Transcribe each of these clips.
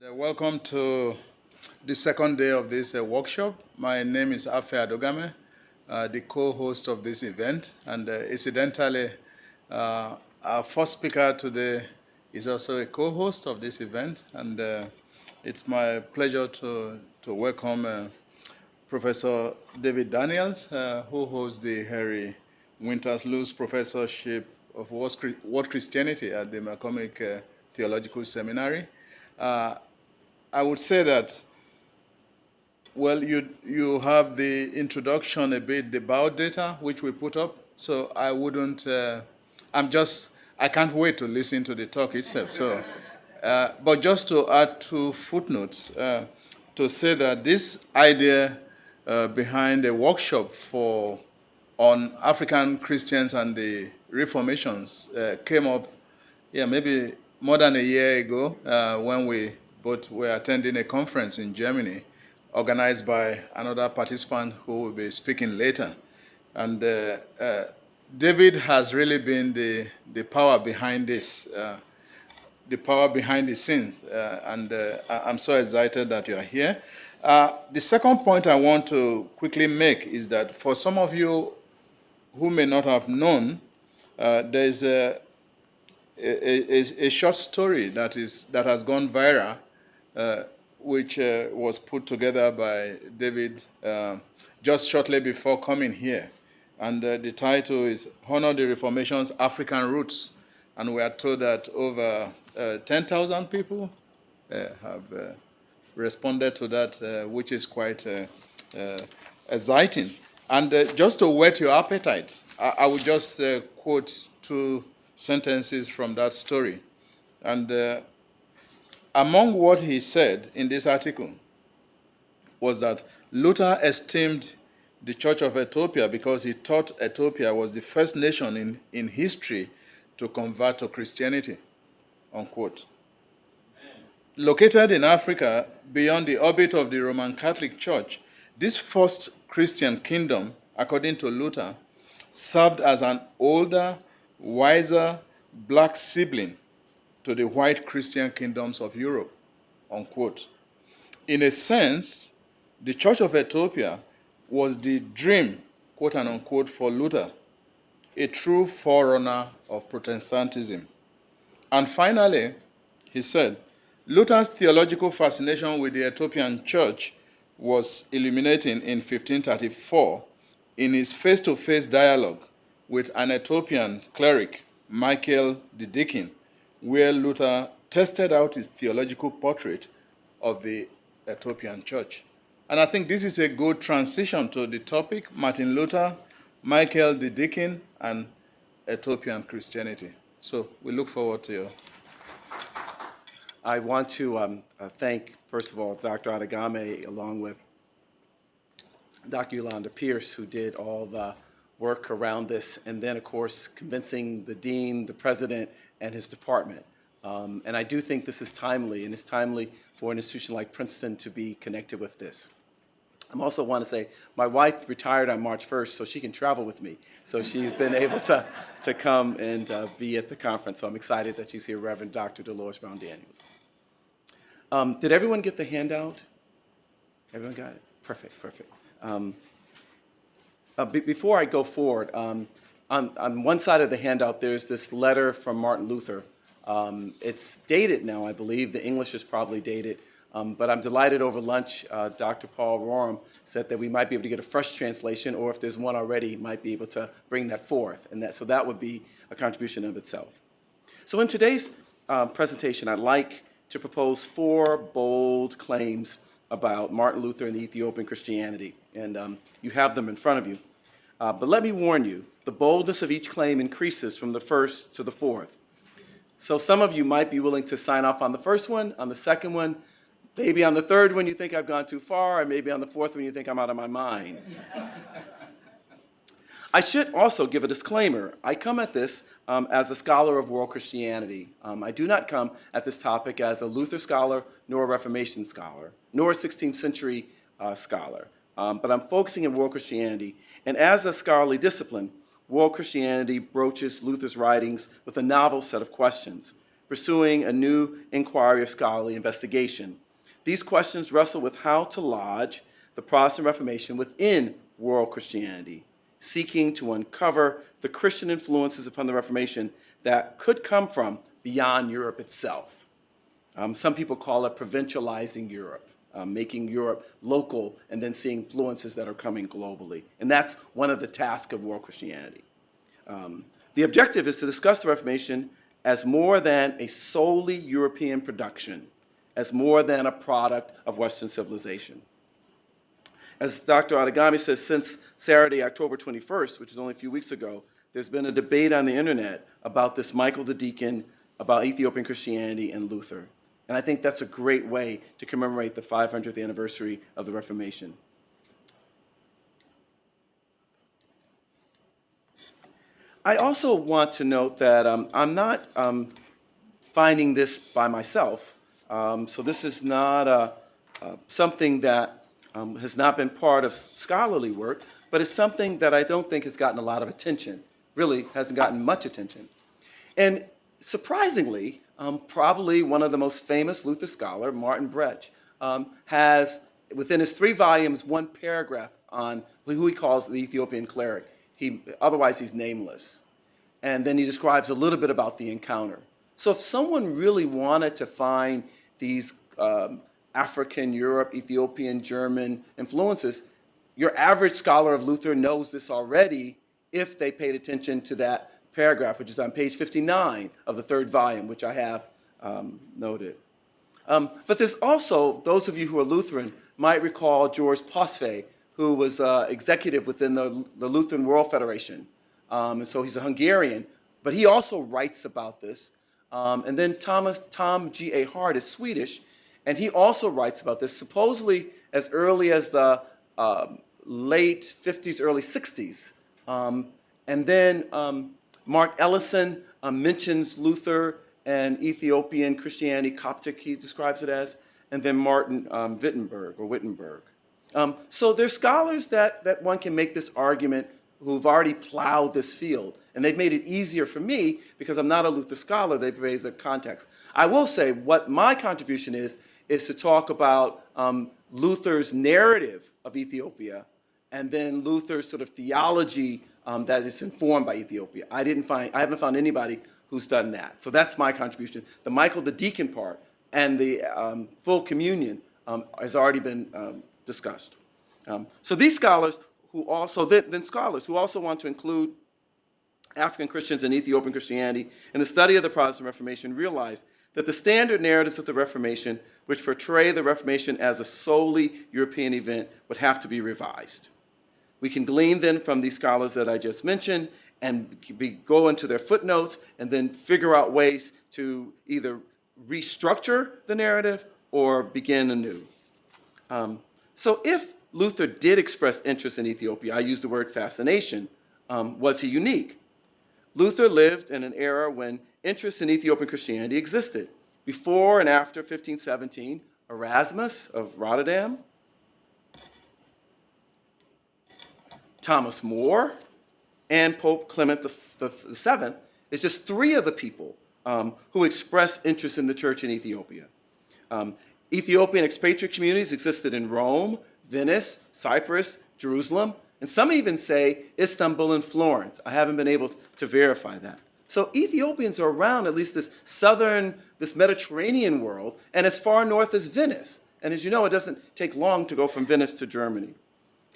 Welcome to the second day of this workshop. My name is Afe Adogame, the co-host of this event, and incidentally, our first speaker today is also a co-host of this event, and it's my pleasure to welcome Professor David Daniels, who holds the Harry Winters Luce Professorship of World Christianity at the McCormick Theological Seminary. I would say that, well, you have the introduction a bit, the bio data, which we put up, so I wouldn't, I can't wait to listen to the talk itself. So, but just to add two footnotes, to say that this idea behind a workshop on African Christians and the Reformations came up, maybe more than a year ago when we both were attending a conference in Germany organized by another participant who will be speaking later. And David has really been the power behind this, the power behind the scenes. And I'm so excited that you are here. The second point I want to quickly make is that for some of you who may not have known, there's a short story that has gone viral, which was put together by David just shortly before coming here. And the title is Honor the Reformation's African Roots. And we are told that over 10,000 people have responded to that, which is quite exciting. And just to whet your appetite, I would just quote two sentences from that story. And among what he said in this article was that Luther esteemed the Church of Ethiopia because he thought Ethiopia was the first nation in history to convert to Christianity, unquote. Located in Africa, beyond the orbit of the Roman Catholic Church, this first Christian kingdom, according to Luther, served as an older, wiser, black sibling to the white Christian kingdoms of Europe, unquote. In a sense, the Church of Ethiopia was the dream, quote and unquote, for Luther, a true forerunner of Protestantism. And finally, he said, Luther's theological fascination with the Ethiopian church was illuminating in 1534 in his face-to-face dialogue with an Ethiopian cleric, Michael the Deacon, where Luther tested out his theological portrait of the Ethiopian church. And I think this is a good transition to the topic, Martin Luther, Michael the Deacon, and Ethiopian Christianity. So we look forward to you. I want to thank, first of all, Dr. Adegame, along with Dr. Yolanda Pierce, who did all the work around this, and then, of course, convincing the dean, the president, and his department. And I do think this is timely, and it's timely for an institution like Princeton to be connected with this. I also want to say my wife retired on March 1st, so she can travel with me. So she's been able to come and be at the conference. So I'm excited that she's here, Reverend Dr. Dolores Brown Daniels. Did everyone get the handout? Everyone got it? Perfect. Before I go forward, on one side of the handout, there's this letter from Martin Luther. It's dated now, I believe. The English is probably dated. But I'm delighted over lunch, Dr. Paul Roram said that we might be able to get a fresh translation, or if there's one already, might be able to bring that forth. And so that would be a contribution of itself. So in today's presentation, I'd like to propose 4 bold claims about Martin Luther and the Ethiopian Christianity. And you have them in front of you. But let me warn you, the boldness of each claim increases from the first to the fourth. So some of you might be willing to sign off on the first one, on the second one, maybe on the third one you think I've gone too far, or maybe on the fourth one you think I'm out of my mind. I should also give a disclaimer. I come at this as a scholar of world Christianity. I do not come at this topic as a Luther scholar, nor a Reformation scholar, nor a 16th century scholar. But I'm focusing in world Christianity. And as a scholarly discipline, world Christianity broaches Luther's writings with a novel set of questions. pursuing a new inquiry of scholarly investigation. These questions wrestle with how to lodge the Protestant Reformation within world Christianity, seeking to uncover the Christian influences upon the Reformation that could come from beyond Europe itself. Some people call it provincializing Europe, making Europe local and then seeing influences that are coming globally. And that's one of the tasks of world Christianity. The objective is to discuss the Reformation as more than a solely European production, as more than a product of Western civilization. As Dr. Adegami says, since Saturday, October 21st, which is only a few weeks ago, there's been a debate on the internet about this Michael the Deacon, about Ethiopian Christianity and Luther. And I think that's a great way to commemorate the 500th anniversary of the Reformation. I also want to note that I'm not finding this by myself. So this is not something that has not been part of scholarly work, but it's something that I don't think has gotten a lot of attention, really hasn't gotten much attention. And surprisingly, probably one of the most famous Luther scholar, Martin Brecht, has, within his 3 volumes, one paragraph on who he calls the Ethiopian cleric. Otherwise, he's nameless. And then he describes a little bit about the encounter. So if someone really wanted to find these African, Europe, Ethiopian, German influences, your average scholar of Luther knows this already if they paid attention to that paragraph, which is on page 59 of the 3rd volume, which I have noted. But there's also, those of you who are Lutheran might recall George Posfay, who was executive within the Lutheran World Federation. And so he's a Hungarian, but he also writes about this. And then Tom G.A. Hart is Swedish, and he also writes about this, supposedly as early as the late 50s, early 60s. And then Mark Ellison mentions Luther and Ethiopian Christianity, Coptic he describes it as, and then Martin Wittenberg. So there's scholars that one can make this argument who've already plowed this field. And they've made it easier for me because I'm not a Luther scholar. They've raised a context. I will say what my contribution is to talk about Luther's narrative of Ethiopia and then Luther's sort of theology that is informed by Ethiopia. I haven't found anybody who's done that. So that's my contribution. The Michael the Deacon part and the full communion has already been discussed. So these scholars who also want to include African Christians and Ethiopian Christianity in the study of the Protestant Reformation realize that the standard narratives of the Reformation, which portray the Reformation as a solely European event, would have to be revised. We can glean then from these scholars that I just mentioned and go into their footnotes and then figure out ways to either restructure the narrative or begin anew. So if Luther did express interest in Ethiopia, I use the word fascination, was he unique? Luther lived in an era when interest in Ethiopian Christianity existed. Before and after 1517, Erasmus of Rotterdam, Thomas More, and Pope Clement VII is just 3 of the people who expressed interest in the church in Ethiopia. Ethiopian expatriate communities existed in Rome, Venice, Cyprus, Jerusalem, and some even say Istanbul and Florence. I haven't been able to verify that. So Ethiopians are around at least this Mediterranean world, and as far north as Venice. And as you know, it doesn't take long to go from Venice to Germany.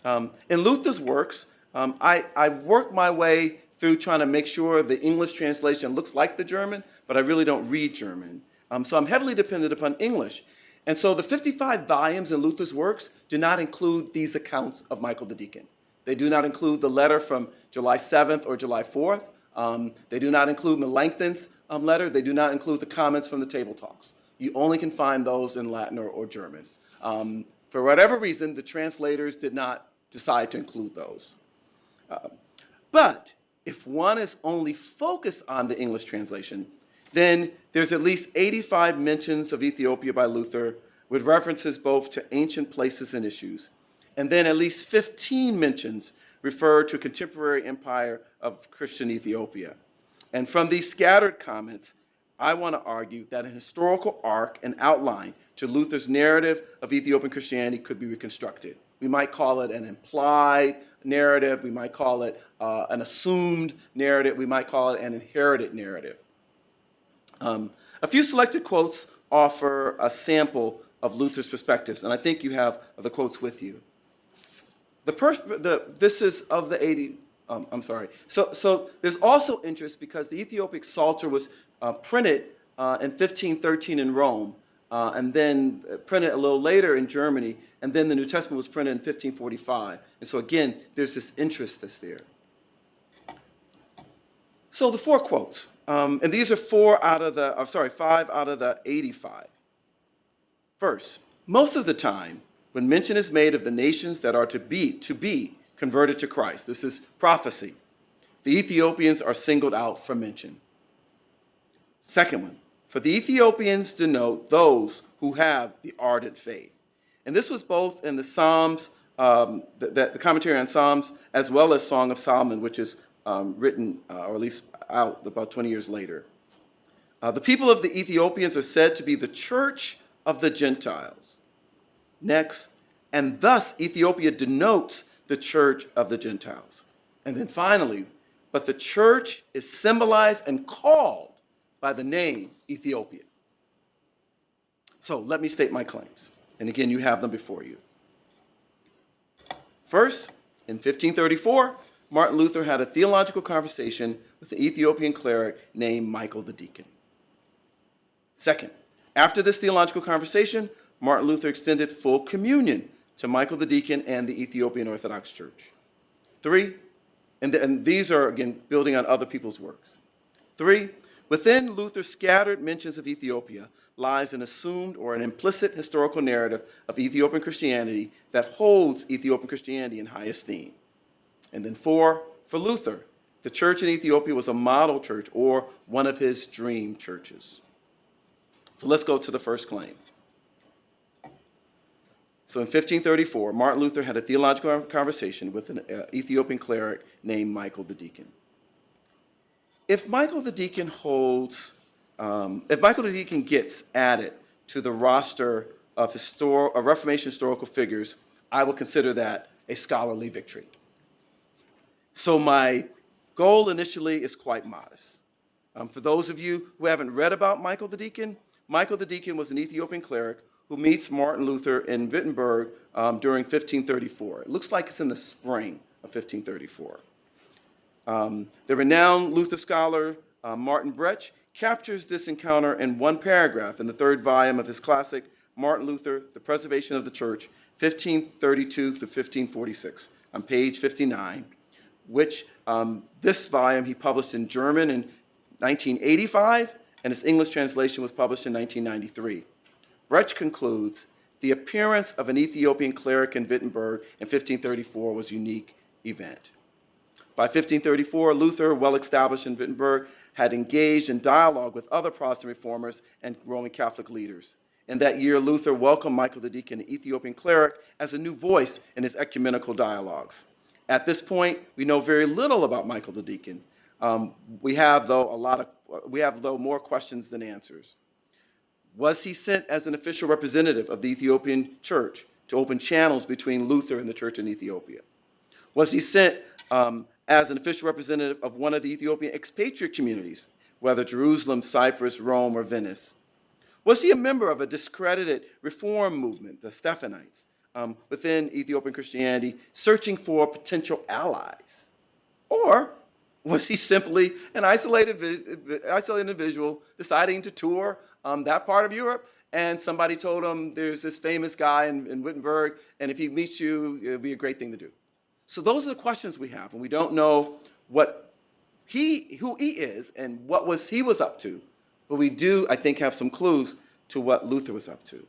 In Luther's works, I work my way through trying to make sure the English translation looks like the German, but I really don't read German. So I'm heavily dependent upon English. And so the 55 volumes in Luther's works do not include these accounts of Michael the Deacon. They do not include the letter from July 7th or July 4th. They do not include Melanchthon's letter. They do not include the comments from the table talks. You only can find those in Latin or German. For whatever reason, the translators did not decide to include those. But if one is only focused on the English translation, then there's at least 85 mentions of Ethiopia by Luther with references both to ancient places and issues. And then at least 15 mentions refer to contemporary empire of Christian Ethiopia. And from these scattered comments, I want to argue that an historical arc and outline to Luther's narrative of Ethiopian Christianity could be reconstructed. We might call it an implied narrative. We might call it an assumed narrative. We might call it an inherited narrative. A few selected quotes offer a sample of Luther's perspectives, and I think you have the quotes with you. This is of the 80. I'm sorry. So there's also interest because the Ethiopic Psalter was printed in 1513 in Rome, and then printed a little later in Germany, and then the New Testament was printed in 1545. And so again, there's this interest that's there. So the 4 quotes, and these are 5 out of the 85. First, most of the time, when mention is made of the nations that are to be converted to Christ, this is prophecy, the Ethiopians are singled out for mention. Second one, for the Ethiopians denote those who have the ardent faith. And this was both in the Psalms, the commentary on Psalms, as well as Song of Solomon, which is written, or at least out about 20 years later. The people of the Ethiopians are said to be the church of the Gentiles. Next, and thus Ethiopia denotes the church of the Gentiles. And then finally, but the church is symbolized and called by the name Ethiopia. So let me state my claims. And again, you have them before you. First, in 1534, Martin Luther had a theological conversation with an Ethiopian cleric named Michael the Deacon. Second, after this theological conversation, Martin Luther extended full communion to Michael the Deacon and the Ethiopian Orthodox Church. 3, and these are, again, building on other people's works. 3, within Luther's scattered mentions of Ethiopia lies an assumed or an implicit historical narrative of Ethiopian Christianity that holds Ethiopian Christianity in high esteem. And then 4, for Luther, the church in Ethiopia was a model church or one of his dream churches. So let's go to the first claim. So in 1534, Martin Luther had a theological conversation with an Ethiopian cleric named Michael the Deacon. If Michael the Deacon gets added to the roster of Reformation historical figures, I will consider that a scholarly victory. So my goal initially is quite modest. For those of you who haven't read about Michael the Deacon was an Ethiopian cleric who meets Martin Luther in Wittenberg during 1534. It looks like it's in the spring of 1534. The renowned Luther scholar Martin Brecht captures this encounter in one paragraph in the 3rd volume of his classic, Martin Luther, The Preservation of the Church, 1532 to 1546, on page 59, which this volume he published in German in 1985, and its English translation was published in 1993. Brecht concludes, the appearance of an Ethiopian cleric in Wittenberg in 1534 was a unique event. By 1534, Luther, well established in Wittenberg, had engaged in dialogue with other Protestant reformers and Roman Catholic leaders. In that year, Luther welcomed Michael the Deacon, an Ethiopian cleric, as a new voice in his ecumenical dialogues. At this point, we know very little about Michael the Deacon. We have, though, more questions than answers. Was he sent as an official representative of the Ethiopian church to open channels between Luther and the church in Ethiopia? Was he sent as an official representative of one of the Ethiopian expatriate communities, whether Jerusalem, Cyprus, Rome, or Venice? Was he a member of a discredited reform movement, the Stephanites, within Ethiopian Christianity, searching for potential allies? Or was he simply an isolated individual deciding to tour that part of Europe, and somebody told him there's this famous guy in Wittenberg, and if he meets you, it'll be a great thing to do? So those are the questions we have, and we don't know who he is and what he was up to, but we do, I think, have some clues to what Luther was up to.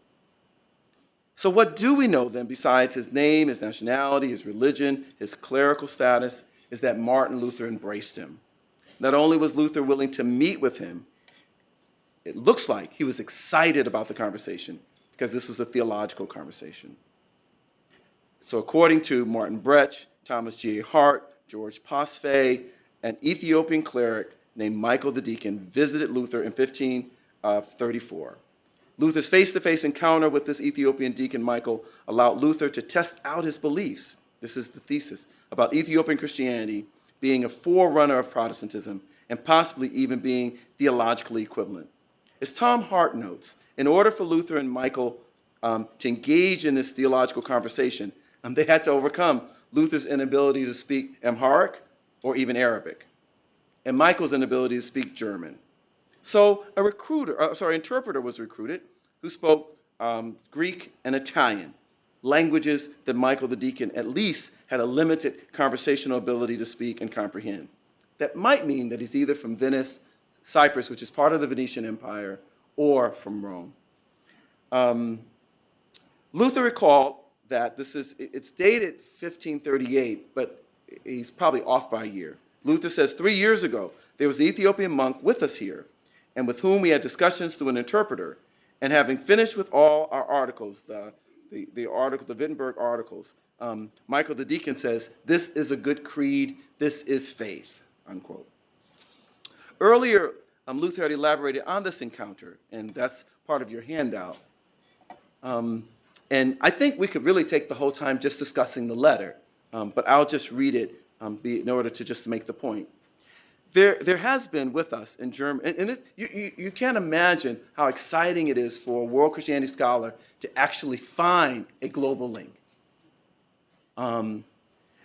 So what do we know then, besides his name, his nationality, his religion, his clerical status, is that Martin Luther embraced him. Not only was Luther willing to meet with him, it looks like he was excited about the conversation because this was a theological conversation. So according to Martin Brecht, Thomas G. Hart, George Pasfay, an Ethiopian cleric named Michael the Deacon visited Luther in 1534. Luther's face-to-face encounter with this Ethiopian deacon, Michael, allowed Luther to test out his beliefs. This is the thesis about Ethiopian Christianity being a forerunner of Protestantism and possibly even being theologically equivalent. As Tom Hart notes, in order for Luther and Michael to engage in this theological conversation, they had to overcome Luther's inability to speak Amharic or even Arabic, and Michael's inability to speak German. So interpreter was recruited who spoke Greek and Italian, languages that Michael the Deacon at least had a limited conversational ability to speak and comprehend. That might mean that he's either from Venice, Cyprus, which is part of the Venetian Empire, or from Rome. Luther recalled that it's dated 1538, but he's probably off by a year. Luther says, 3 years ago, there was an Ethiopian monk with us here, and with whom we had discussions through an interpreter, and having finished with all our articles, the Wittenberg articles, Michael the Deacon says, this is a good creed, this is faith, unquote. Earlier, Luther had elaborated on this encounter, and that's part of your handout. And I think we could really take the whole time just discussing the letter, but I'll just read it in order to just make the point. There has been with us in Germany, and you can't imagine how exciting it is for a world Christianity scholar to actually find a global link.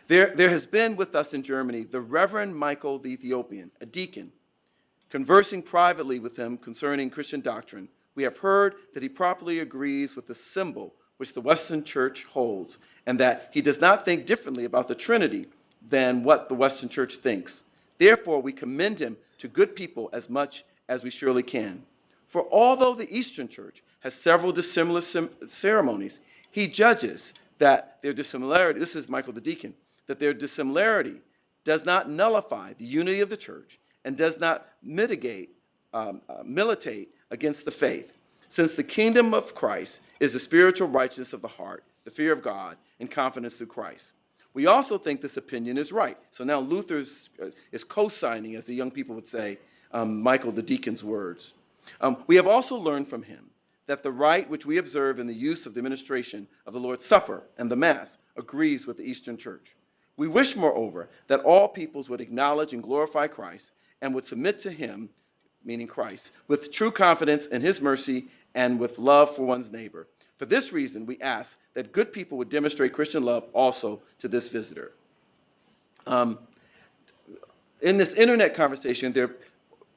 There has been with us in Germany the Reverend Michael the Ethiopian, a deacon. Conversing privately with him concerning Christian doctrine, we have heard that he properly agrees with the symbol which the Western Church holds, and that he does not think differently about the Trinity than what the Western Church thinks. Therefore, we commend him to good people as much as we surely can. For although the Eastern Church has several dissimilar ceremonies, he judges that their dissimilarity, this is Michael the Deacon, that their dissimilarity does not nullify the unity of the church and does not militate against the faith, since the kingdom of Christ is the spiritual righteousness of the heart, the fear of God, and confidence through Christ. We also think this opinion is right. So now Luther is co-signing, as the young people would say, Michael the Deacon's words. We have also learned from him that the rite which we observe in the use of the administration of the Lord's Supper and the Mass agrees with the Eastern Church. We wish, moreover, that all peoples would acknowledge and glorify Christ and would submit to him, meaning Christ, with true confidence in his mercy and with love for one's neighbor. For this reason, we ask that good people would demonstrate Christian love also to this visitor. In this internet conversation, there are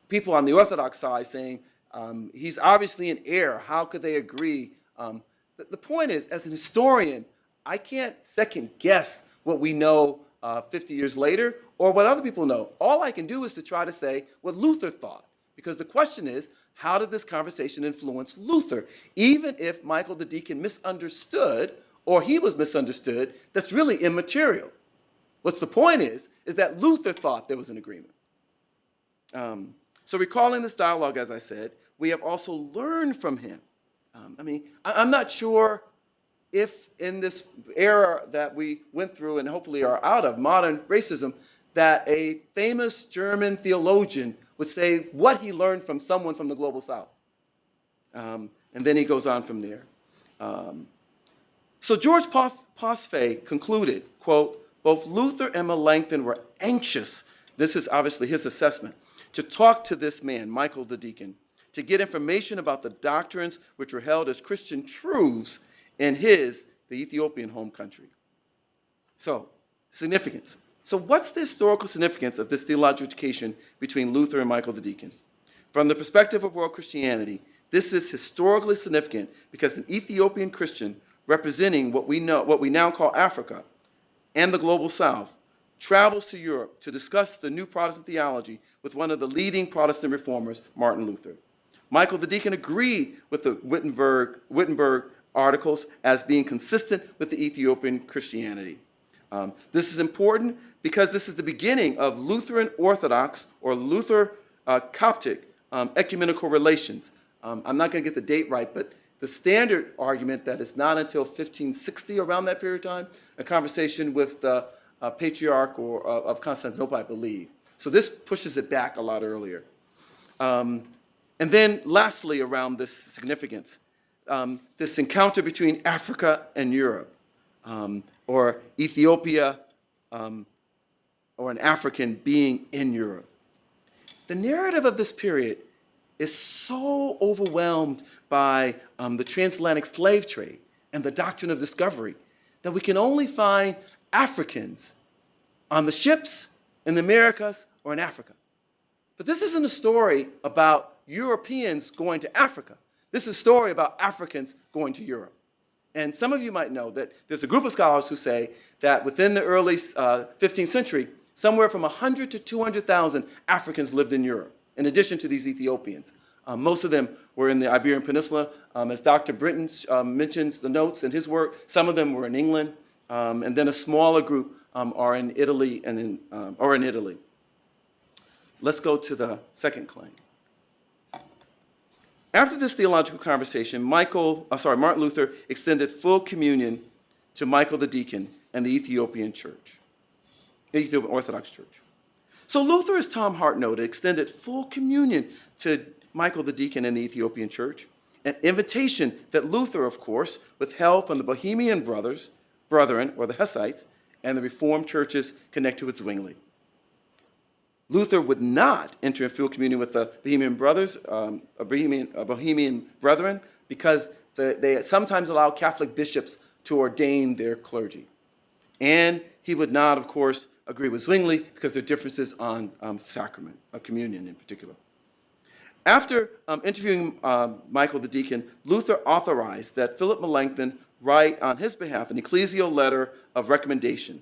people on the Orthodox side saying, he's obviously in error. How could they agree? The point is, as an historian, I can't second guess what we know 50 years later or what other people know. All I can do is to try to say what Luther thought. Because the question is, how did this conversation influence Luther? Even if Michael the Deacon misunderstood, or he was misunderstood, that's really immaterial. What's the point is that Luther thought there was an agreement. So recalling this dialogue, as I said, we have also learned from him. I'm not sure if in this era that we went through and hopefully are out of, modern racism, that a famous German theologian would say what he learned from someone from the global south. And then he goes on from there. So George Posfay concluded, quote, both Luther and Melanchthon were anxious, this is obviously his assessment, to talk to this man, Michael the Deacon, to get information about the doctrines which were held as Christian truths in the Ethiopian home country. So, significance. So what's the historical significance of this theological education between Luther and Michael the Deacon? From the perspective of world Christianity, this is historically significant because an Ethiopian Christian representing what we now call Africa and the global South travels to Europe to discuss the new Protestant theology with one of the leading Protestant reformers, Martin Luther. Michael the Deacon agreed with the Wittenberg articles as being consistent with the Ethiopian Christianity. This is important because this is the beginning of Lutheran Orthodox or Luther Coptic ecumenical relations. I'm not going to get the date right, but the standard argument that it's not until 1560, around that period of time, a conversation with the Patriarch of Constantinople, I believe. So this pushes it back a lot earlier. And then lastly, around this significance, this encounter between Africa and Europe, or Ethiopia, or an African being in Europe. The narrative of this period is so overwhelmed by the transatlantic slave trade and the doctrine of discovery that we can only find Africans on the ships in the Americas or in Africa. But this isn't a story about Europeans going to Africa. This is a story about Africans going to Europe. And some of you might know that there's a group of scholars who say that within the early 15th century, somewhere from 100 to 200,000 Africans lived in Europe, in addition to these Ethiopians. Most of them were in the Iberian Peninsula. As Dr. Britton mentions the notes in his work, some of them were in England, and then a smaller group are in Italy or in Italy. Let's go to the second claim. After this theological conversation, Martin Luther extended full communion to Michael the Deacon and the Ethiopian Church, the Ethiopian Orthodox Church. So Luther, as Tom Hart noted, extended full communion to Michael the Deacon and the Ethiopian Church, an invitation that Luther, of course, withheld from the Bohemian brethren, or the Hussites, and the Reformed churches connected with Zwingli. Luther would not enter in full communion with the Bohemian brethren because they sometimes allow Catholic bishops to ordain their clergy. And he would not, of course, agree with Zwingli because there are differences on sacrament, of communion in particular. After interviewing Michael the Deacon, Luther authorized that Philip Melanchthon write on his behalf an ecclesial letter of recommendation.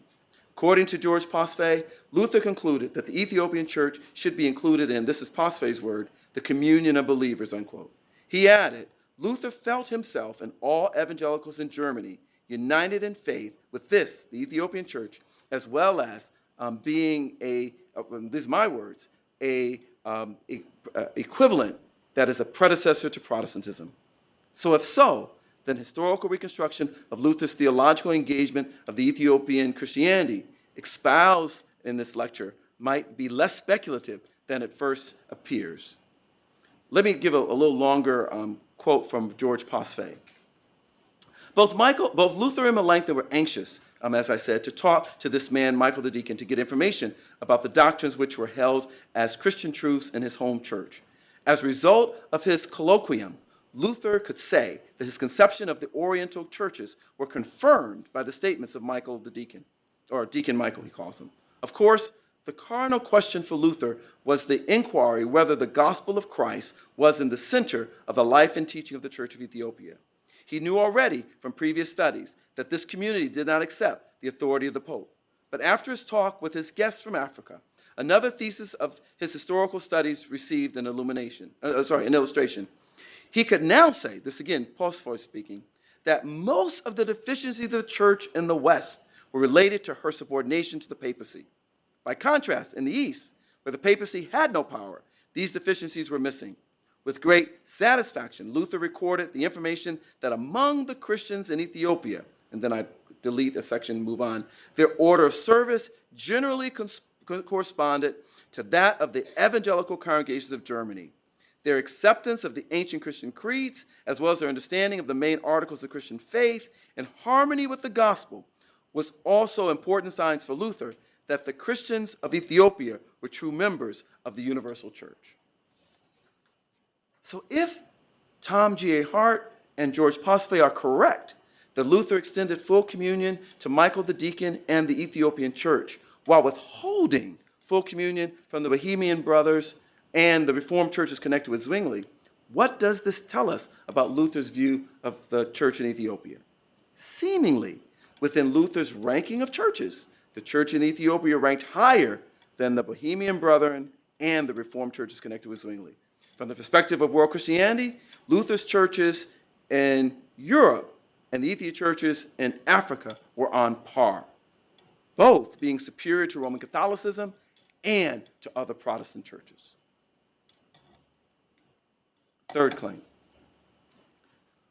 According to George Pasfay, Luther concluded that the Ethiopian church should be included in, this is Pasfay's word, the communion of believers, unquote. He added, Luther felt himself and all evangelicals in Germany united in faith with this, the Ethiopian church, as well as being these are my words, equivalent that is a predecessor to Protestantism. So if so, then historical reconstruction of Luther's theological engagement of the Ethiopian Christianity espoused in this lecture might be less speculative than it first appears. Let me give a little longer quote from George Pasfay. Both Luther and Melanchthon were anxious, as I said, to talk to this man, Michael the Deacon, to get information about the doctrines which were held as Christian truths in his home church. As a result of his colloquium, Luther could say that his conception of the Oriental churches were confirmed by the statements of Michael the Deacon, or Deacon Michael, he calls him. Of course, the cardinal question for Luther was the inquiry whether the gospel of Christ was in the center of the life and teaching of the Church of Ethiopia. He knew already from previous studies that this community did not accept the authority of the Pope. But after his talk with his guests from Africa, another thesis of his historical studies received an illustration. He could now say, this again, Pasfay speaking, that most of the deficiencies of the church in the West were related to her subordination to the papacy. By contrast, in the East, where the papacy had no power, these deficiencies were missing. With great satisfaction, Luther recorded the information that among the Christians in Ethiopia, and then I delete a section and move on, their order of service generally corresponded to that of the evangelical congregations of Germany. Their acceptance of the ancient Christian creeds, as well as their understanding of the main articles of Christian faith, in harmony with the gospel, was also important signs for Luther that the Christians of Ethiopia were true members of the universal church. So if Tom G.A. Hart and George Pasfay are correct that Luther extended full communion to Michael the Deacon and the Ethiopian church while withholding full communion from the Bohemian brothers and the Reformed churches connected with Zwingli, what does this tell us about Luther's view of the church in Ethiopia? Seemingly, within Luther's ranking of churches, the church in Ethiopia ranked higher than the Bohemian brethren and the Reformed churches connected with Zwingli. From the perspective of world Christianity, Luther's churches in Europe and the Ethiopian churches in Africa were on par, both being superior to Roman Catholicism and to other Protestant churches. Third claim.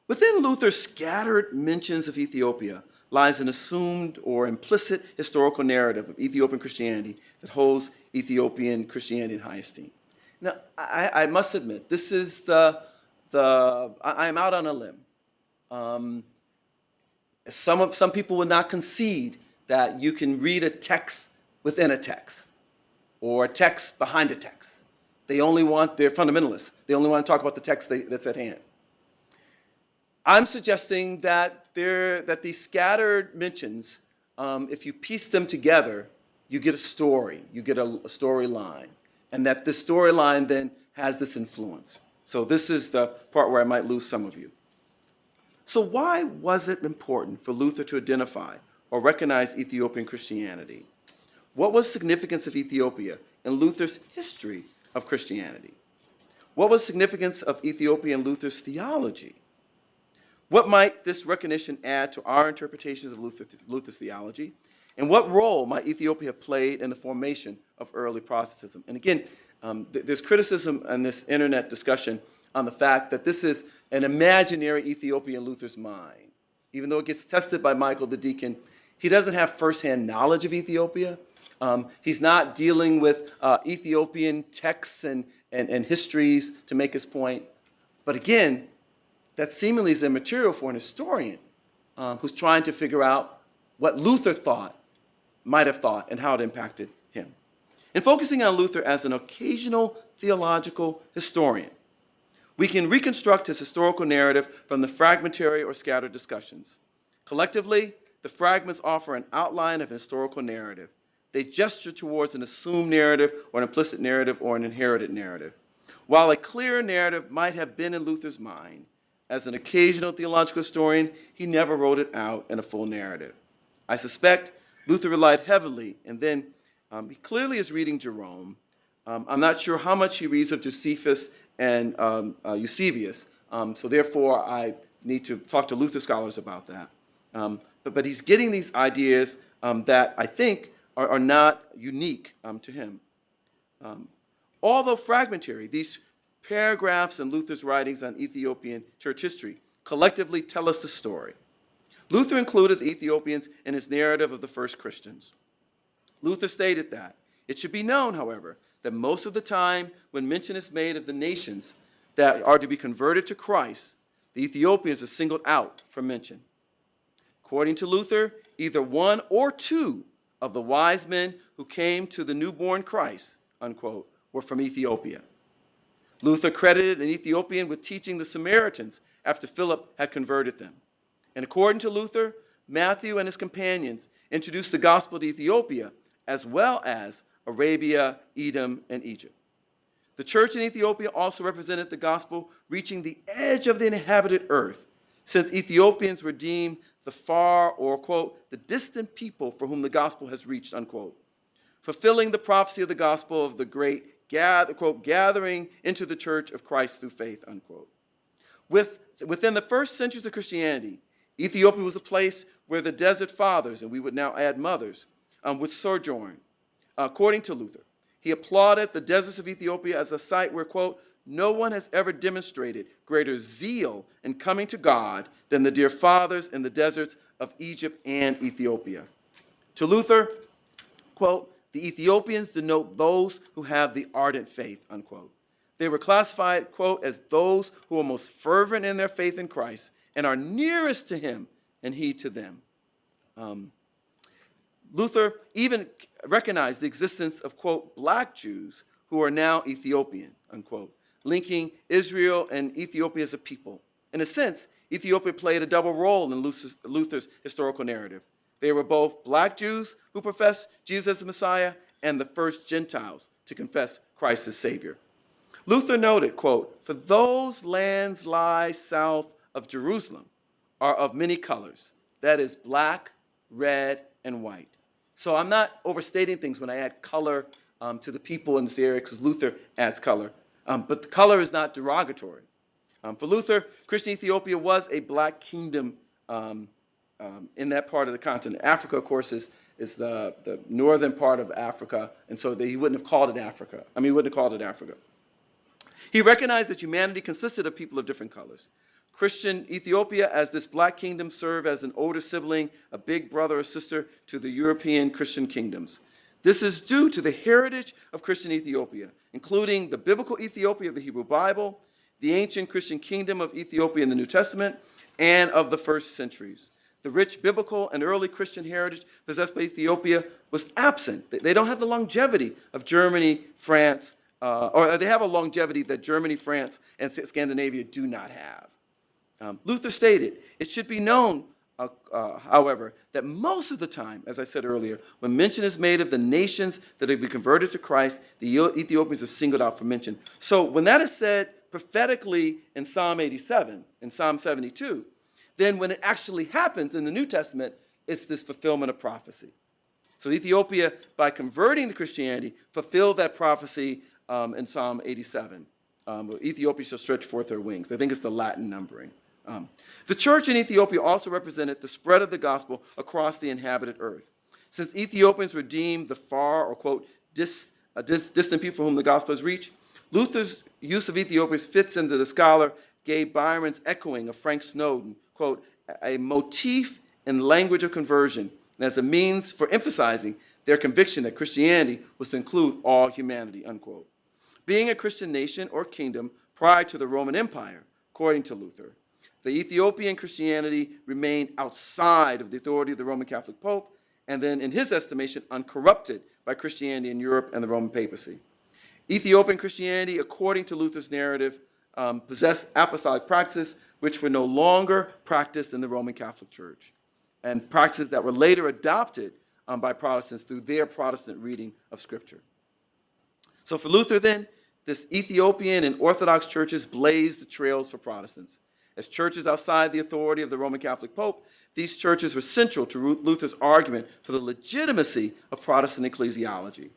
Within Luther's scattered mentions of Ethiopia lies an assumed or implicit historical narrative of Ethiopian Christianity that holds Ethiopian Christianity in high esteem. Now, I must admit, this is I'm out on a limb. Some people would not concede that you can read a text within a text or a text behind a text. They're fundamentalists. They only want to talk about the text that's at hand. I'm suggesting that these scattered mentions, if you piece them together, you get a story, you get a storyline, and that this storyline then has this influence. So this is the part where I might lose some of you. So why was it important for Luther to identify or recognize Ethiopian Christianity? What was the significance of Ethiopia in Luther's history of Christianity? What was the significance of Ethiopia in Luther's theology? What might this recognition add to our interpretations of Luther's theology? And what role might Ethiopia have played in the formation of early Protestantism? And again, there's criticism in this internet discussion on the fact that this is an imaginary Ethiopian Luther's mind. Even though it gets tested by Michael the Deacon, he doesn't have firsthand knowledge of Ethiopia. He's not dealing with Ethiopian texts and histories to make his point. But again, that seemingly is the material for an historian who's trying to figure out what Luther might have thought, and how it impacted him. In focusing on Luther as an occasional theological historian, we can reconstruct his historical narrative from the fragmentary or scattered discussions. Collectively, the fragments offer an outline of historical narrative. They gesture towards an assumed narrative or an implicit narrative or an inherited narrative. While a clear narrative might have been in Luther's mind, as an occasional theological historian, he never wrote it out in a full narrative. I suspect Luther relied heavily, and then he clearly is reading Jerome. I'm not sure how much he reads of Josephus and Eusebius, so therefore I need to talk to Luther scholars about that. But he's getting these ideas that I think are not unique to him. Although fragmentary, these paragraphs in Luther's writings on Ethiopian church history collectively tell us the story. Luther included the Ethiopians in his narrative of the first Christians. Luther stated that it should be known, however, that most of the time when mention is made of the nations that are to be converted to Christ, the Ethiopians are singled out for mention. According to Luther, either one or two of the wise men who came to the newborn Christ, unquote, were from Ethiopia. Luther credited an Ethiopian with teaching the Samaritans after Philip had converted them. And according to Luther, Matthew and his companions introduced the gospel to Ethiopia as well as Arabia, Edom, and Egypt. The church in Ethiopia also represented the gospel reaching the edge of the inhabited earth, since Ethiopians were deemed the far or, quote, the distant people for whom the gospel has reached, unquote, fulfilling the prophecy of the gospel of the great, quote, gathering into the church of Christ through faith, unquote. Within the first centuries of Christianity, Ethiopia was a place where the desert fathers, and we would now add mothers, would sojourn. According to Luther, he applauded the deserts of Ethiopia as a site where, quote, no one has ever demonstrated greater zeal in coming to God than the dear fathers in the deserts of Egypt and Ethiopia. To Luther, quote, the Ethiopians denote those who have the ardent faith, unquote. They were classified, quote, as those who are most fervent in their faith in Christ and are nearest to him, and he to them. Luther even recognized the existence of, quote, black Jews who are now Ethiopian, unquote, linking Israel and Ethiopia as a people. In a sense, Ethiopia played a double role in Luther's historical narrative. They were both black Jews who professed Jesus as the Messiah and the first Gentiles to confess Christ as Savior. Luther noted, quote, for those lands lie south of Jerusalem are of many colors, that is black, red, and white. So I'm not overstating things when I add color to the people in this area, because Luther adds color. But the color is not derogatory. For Luther, Christian Ethiopia was a black kingdom in that part of the continent. Africa, of course, is the northern part of Africa, and so he wouldn't have called it Africa. He wouldn't have called it Africa. He recognized that humanity consisted of people of different colors. Christian Ethiopia, as this black kingdom, served as an older sibling, a big brother or sister to the European Christian kingdoms. This is due to the heritage of Christian Ethiopia, including the biblical Ethiopia of the Hebrew Bible, the ancient Christian kingdom of Ethiopia in the New Testament, and of the first centuries. The rich biblical and early Christian heritage possessed by Ethiopia was absent. They don't have the longevity of Germany, France, or they have a longevity that Germany, France, and Scandinavia do not have. Luther stated, it should be known, however, that most of the time, as I said earlier, when mention is made of the nations that have been converted to Christ, the Ethiopians are singled out for mention. So when that is said prophetically in Psalm 87, in Psalm 72, then when it actually happens in the New Testament, it's this fulfillment of prophecy. So Ethiopia, by converting to Christianity, fulfilled that prophecy in Psalm 87. Ethiopia shall stretch forth her wings. I think it's the Latin numbering. The church in Ethiopia also represented the spread of the gospel across the inhabited earth. Since Ethiopians were deemed the far, or quote, distant people for whom the gospel has reached, Luther's use of Ethiopians fits into the scholar Gabe Byron's echoing of Frank Snowden, quote, a motif in language of conversion, and as a means for emphasizing their conviction that Christianity was to include all humanity, unquote. Being a Christian nation or kingdom prior to the Roman Empire, according to Luther, the Ethiopian Christianity remained outside of the authority of the Roman Catholic Pope, and then, in his estimation, uncorrupted by Christianity in Europe and the Roman papacy. Ethiopian Christianity, according to Luther's narrative, possessed apostolic practices which were no longer practiced in the Roman Catholic Church, and practices that were later adopted by Protestants through their Protestant reading of Scripture. So for Luther, then, this Ethiopian and Orthodox churches blazed the trails for Protestants. As churches outside the authority of the Roman Catholic Pope, these churches were central to Luther's argument for the legitimacy of Protestant ecclesiology.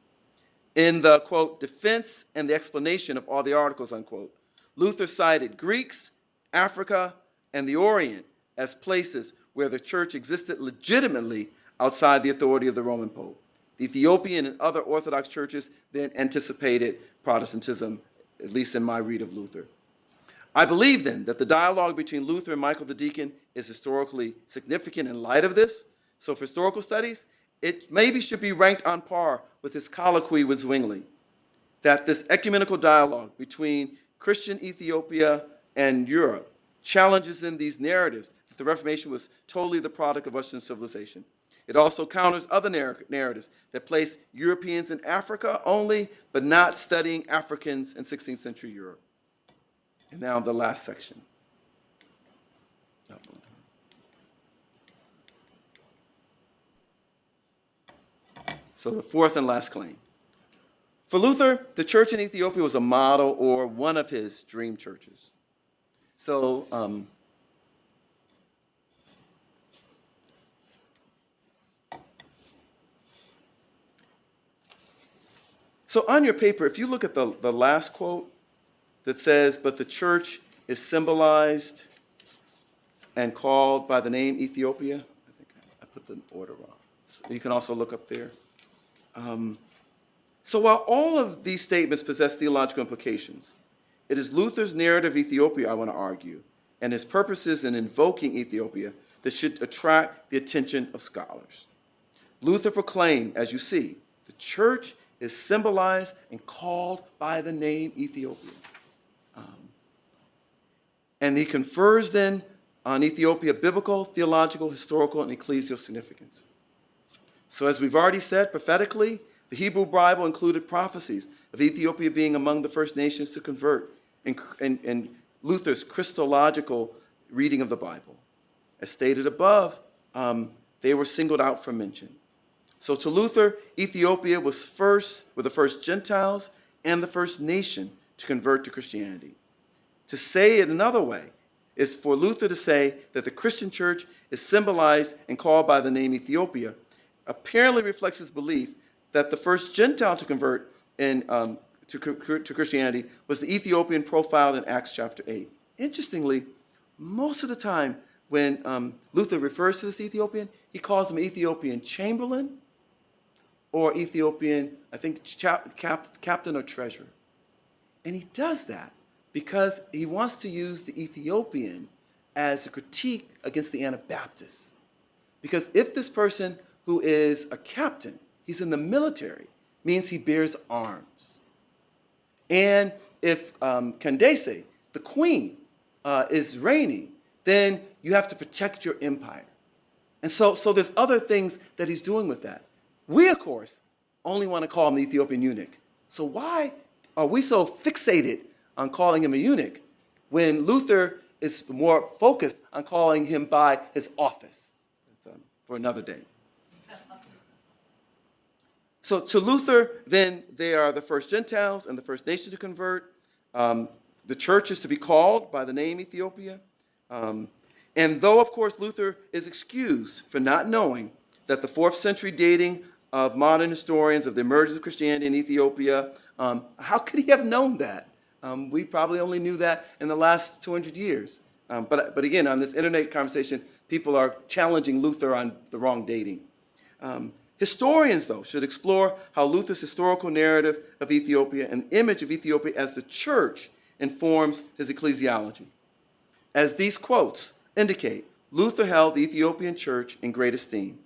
In the, quote, defense and the explanation of all the articles, unquote, Luther cited Greeks, Africa, and the Orient as places where the church existed legitimately outside the authority of the Roman Pope. The Ethiopian and other Orthodox churches then anticipated Protestantism, at least in my read of Luther. I believe, then, that the dialogue between Luther and Michael the Deacon is historically significant in light of this. So for historical studies, it maybe should be ranked on par with his colloquy with Zwingli, that this ecumenical dialogue between Christian Ethiopia and Europe challenges in these narratives that the Reformation was totally the product of Western civilization. It also counters other narratives that place Europeans in Africa only, but not studying Africans in 16th century Europe. And now the last section. So the fourth and last claim. For Luther, the church in Ethiopia was a model or one of his dream churches. So on your paper, if you look at the last quote that says, but the church is symbolized and called by the name Ethiopia, I think I put the order wrong. So you can also look up there. So while all of these statements possess theological implications, it is Luther's narrative of Ethiopia, I want to argue, and his purposes in invoking Ethiopia that should attract the attention of scholars. Luther proclaimed, as you see, the church is symbolized and called by the name Ethiopia. And he confers then on Ethiopia biblical, theological, historical, and ecclesial significance. So as we've already said, prophetically, the Hebrew Bible included prophecies of Ethiopia being among the first nations to convert in Luther's Christological reading of the Bible. As stated above, they were singled out for mention. So to Luther, Ethiopia were the first Gentiles and the first nation to convert to Christianity. To say it another way is for Luther to say that the Christian church is symbolized and called by the name Ethiopia apparently reflects his belief that the first Gentile to convert to Christianity was the Ethiopian profiled in Acts chapter 8. Interestingly, most of the time when Luther refers to this Ethiopian, he calls him Ethiopian chamberlain or Ethiopian, I think, captain or treasurer. And he does that because he wants to use the Ethiopian as a critique against the Anabaptists. Because if this person who is a captain, he's in the military, means he bears arms. And if Candace, the queen, is reigning, then you have to protect your empire. And so there's other things that he's doing with that. We, of course, only want to call him the Ethiopian eunuch. So why are we so fixated on calling him a eunuch when Luther is more focused on calling him by his office? That's for another day. So to Luther, then, they are the first Gentiles and the first nation to convert. The church is to be called by the name Ethiopia. And though, of course, Luther is excused for not knowing that the 4th century dating of modern historians of the emergence of Christianity in Ethiopia, how could he have known that? We probably only knew that in the last 200 years. But again, on this internet conversation, people are challenging Luther on the wrong dating. Historians, though, should explore how Luther's historical narrative of Ethiopia and image of Ethiopia as the church informs his ecclesiology. As these quotes indicate, Luther held the Ethiopian church in great esteem.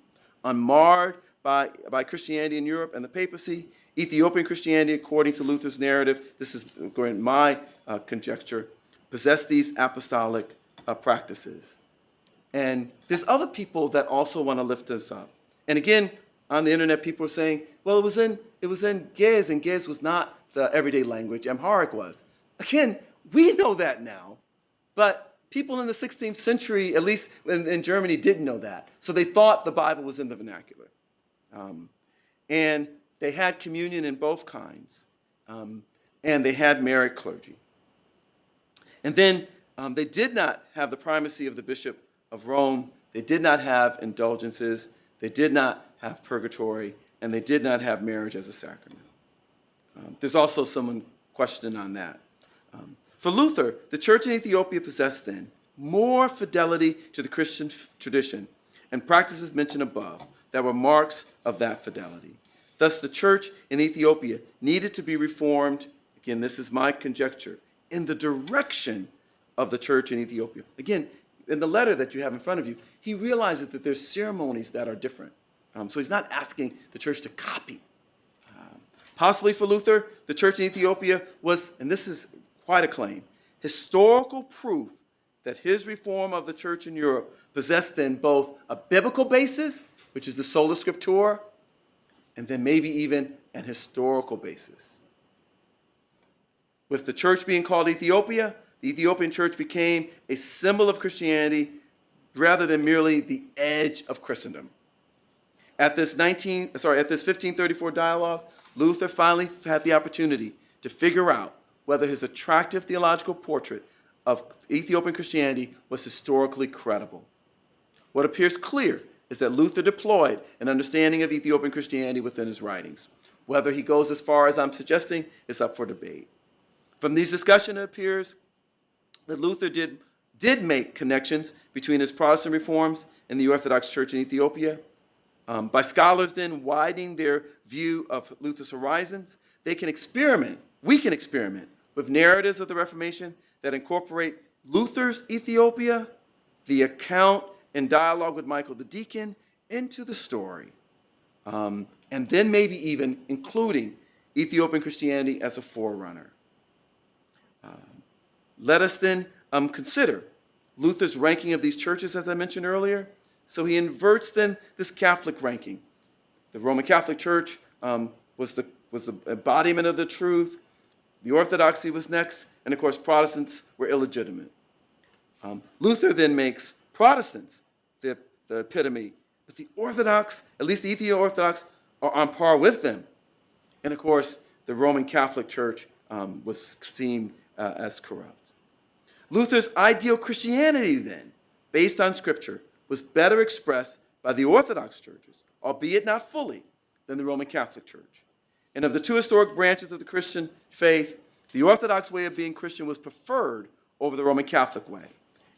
Unmarred by Christianity in Europe and the papacy, Ethiopian Christianity, according to Luther's narrative, this is according to my conjecture, possessed these apostolic practices. And there's other people that also want to lift this up. And again, on the internet, people are saying, well, it was in Ge'ez, and Ge'ez was not the everyday language. Amharic was. Again, we know that now, but people in the 16th century, at least in Germany, didn't know that. So they thought the Bible was in the vernacular. And they had communion in both kinds, and they had married clergy. And then they did not have the primacy of the Bishop of Rome. They did not have indulgences. They did not have purgatory, and they did not have marriage as a sacrament. There's also some question on that. For Luther, the church in Ethiopia possessed then more fidelity to the Christian tradition and practices mentioned above that were marks of that fidelity. Thus, the church in Ethiopia needed to be reformed, again, this is my conjecture, in the direction of the church in Ethiopia. Again, in the letter that you have in front of you, he realizes that there's ceremonies that are different. So he's not asking the church to copy. Possibly for Luther, the church in Ethiopia was, and this is quite a claim, historical proof that his reform of the church in Europe possessed then both a biblical basis, which is the sola scriptura, and then maybe even an historical basis. With the church being called Ethiopia, the Ethiopian church became a symbol of Christianity rather than merely the edge of Christendom. At this 1534 dialogue, Luther finally had the opportunity to figure out whether his attractive theological portrait of Ethiopian Christianity was historically credible. What appears clear is that Luther deployed an understanding of Ethiopian Christianity within his writings. Whether he goes as far as I'm suggesting is up for debate. From these discussions, it appears that Luther did make connections between his Protestant reforms and the Orthodox Church in Ethiopia. By scholars then widening their view of Luther's horizons, we can experiment with narratives of the Reformation that incorporate Luther's Ethiopia, the account and dialogue with Michael the Deacon, into the story. And then maybe even including Ethiopian Christianity as a forerunner. Let us then consider Luther's ranking of these churches, as I mentioned earlier. So he inverts then this Catholic ranking. The Roman Catholic Church was the embodiment of the truth. The Orthodoxy was next, and of course Protestants were illegitimate. Luther then makes Protestants the epitome, but the Orthodox, at least the Ethiopian Orthodox, are on par with them. And of course, the Roman Catholic Church was seen as corrupt. Luther's ideal Christianity then, based on Scripture, was better expressed by the Orthodox churches, albeit not fully, than the Roman Catholic Church. And of the two historic branches of the Christian faith, the Orthodox way of being Christian was preferred over the Roman Catholic way.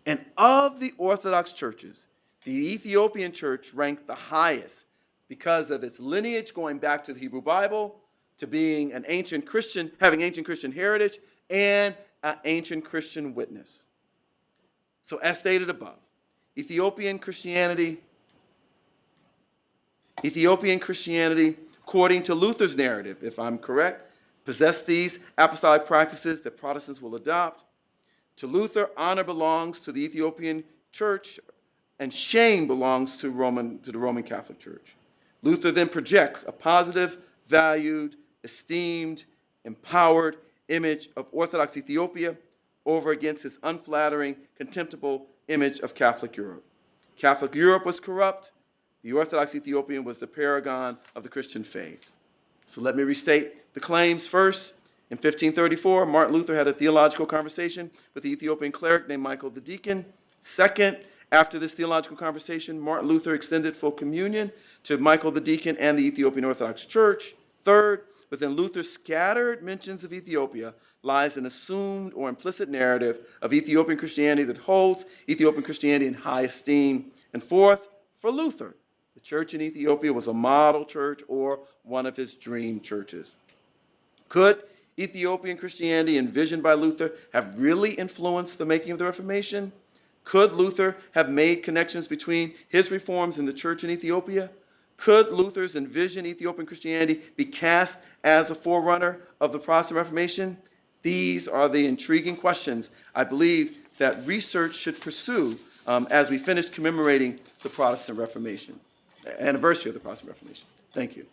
And of the Orthodox churches, the Ethiopian church ranked the highest because of its lineage going back to the Hebrew Bible, to being an ancient Christian, having ancient Christian heritage, and an ancient Christian witness. So as stated above, Ethiopian Christianity according to Luther's narrative, if I'm correct, possess these apostolic practices that Protestants will adopt. To Luther, honor belongs to the Ethiopian church, and shame belongs to the Roman Catholic Church. Luther then projects a positive, valued, esteemed, empowered image of Orthodox Ethiopia over against his unflattering, contemptible image of Catholic Europe. Catholic Europe was corrupt. The Orthodox Ethiopian was the paragon of the Christian faith. So let me restate the claims first. In 1534, Martin Luther had a theological conversation with the Ethiopian cleric named Michael the Deacon. Second, after this theological conversation, Martin Luther extended full communion to Michael the Deacon and the Ethiopian Orthodox Church. Third, within Luther's scattered mentions of Ethiopia lies an assumed or implicit narrative of Ethiopian Christianity that holds Ethiopian Christianity in high esteem. And fourth, for Luther, the church in Ethiopia was a model church or one of his dream churches. Could Ethiopian Christianity envisioned by Luther have really influenced the making of the Reformation? Could Luther have made connections between his reforms and the church in Ethiopia? Could Luther's envisioned Ethiopian Christianity be cast as a forerunner of the Protestant Reformation? These are the intriguing questions I believe that research should pursue as we finish commemorating the Protestant Reformation, anniversary of the Protestant Reformation. Thank you.